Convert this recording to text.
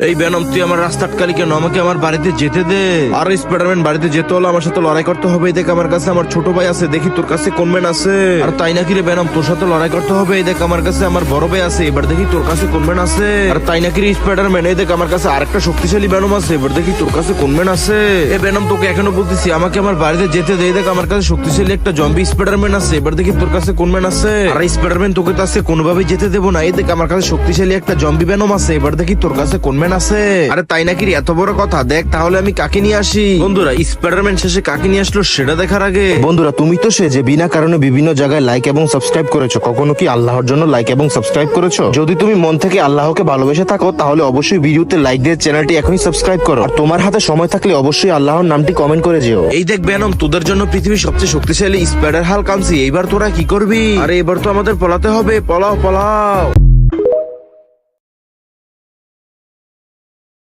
এই বেনম, তুই আমার রাস্তা আটকালি কেন? আমাকে আমার বাড়িতে যেতে দে। আর স্পাইডারম্যান, বাড়িতে যেতে হলে আমার সাথে লড়াই করতে হবে। দেখ আমার কাছে আমার ছোট ভাই আছে, দেখি তোর কাছে কোন ম্যান আছে। আর তাই নাকি রে বেনম, তোর সাথে লড়াই করতে হবে। এই দেখ আমার কাছে আমার বড় ভাই আছে, এবার দেখি তোর কাছে কোন ম্যান আছে। আর তাই নাকি রে স্পাইডারম্যান, এই দেখ আমার কাছে আরেকটা শক্তিশালী বেনম আছে, এবার দেখি তোর কাছে কোন ম্যান আছে। এ বেনম, তোকে এখনো বলতেছি আমাকে আমার বাড়িতে যেতে দে। দেখ আমার কাছে শক্তিশালী একটা জম্বি স্পাইডারম্যান আছে, এবার দেখি তোর কাছে কোন ম্যান আছে। আর স্পাইডারম্যান, তোকে তো আজকে কোনোভাবেই যেতে দেবো না। এই দেখ আমার কাছে শক্তিশালী একটা জম্বি বেনম আছে, এবার দেখি তোর কাছে কোন ম্যান আছে। আরে তাই নাকি রে, এত বড় কথা। দেখ তাহলে আমি কাকে নিয়ে আসি। বন্ধুরা, স্পাইডারম্যান শেষে কাকে নিয়ে আসলো সেটা দেখার আগে বন্ধুরা, তুমি তো সে যে বিনা কারণে বিভিন্ন জায়গায় লাইক এবং সাবস্ক্রাইব করেছো। কখনো কি আল্লাহর জন্য লাইক এবং সাবস্ক্রাইব করেছো? যদি তুমি মন থেকে আল্লাহকে ভালোবেসে থাকো তাহলে অবশ্যই ভিডিওতে লাইক দিয়ে চ্যানেলটি এখনই সাবস্ক্রাইব করো। আর তোমার হাতে সময় থাকলে অবশ্যই আল্লাহর নামটি কমেন্ট করে যেও। এই দেখ বেনম, তোদের জন্য পৃথিবীর সবচেয়ে শক্তিশালী স্পাইডার হাল্ক আনছি। এইবার তোরা কি করবি? আরে এবার তো আমাদের পলাতে হবে, পলাও পলাও।